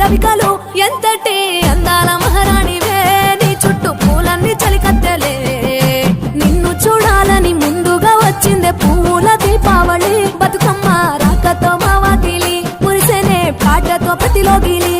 రవికలు ఎంతటి అందాల మహారాణివే నీ చుట్టూ పూలన్నీ చలికత్తెలే నిన్ను చూడాలని ముందుగా వచ్చిందే పూల దీపావళి బతుకమ్మ రాకతో మా వాకిలి మురిసెనే పాటతో ప్రతిలోగిలి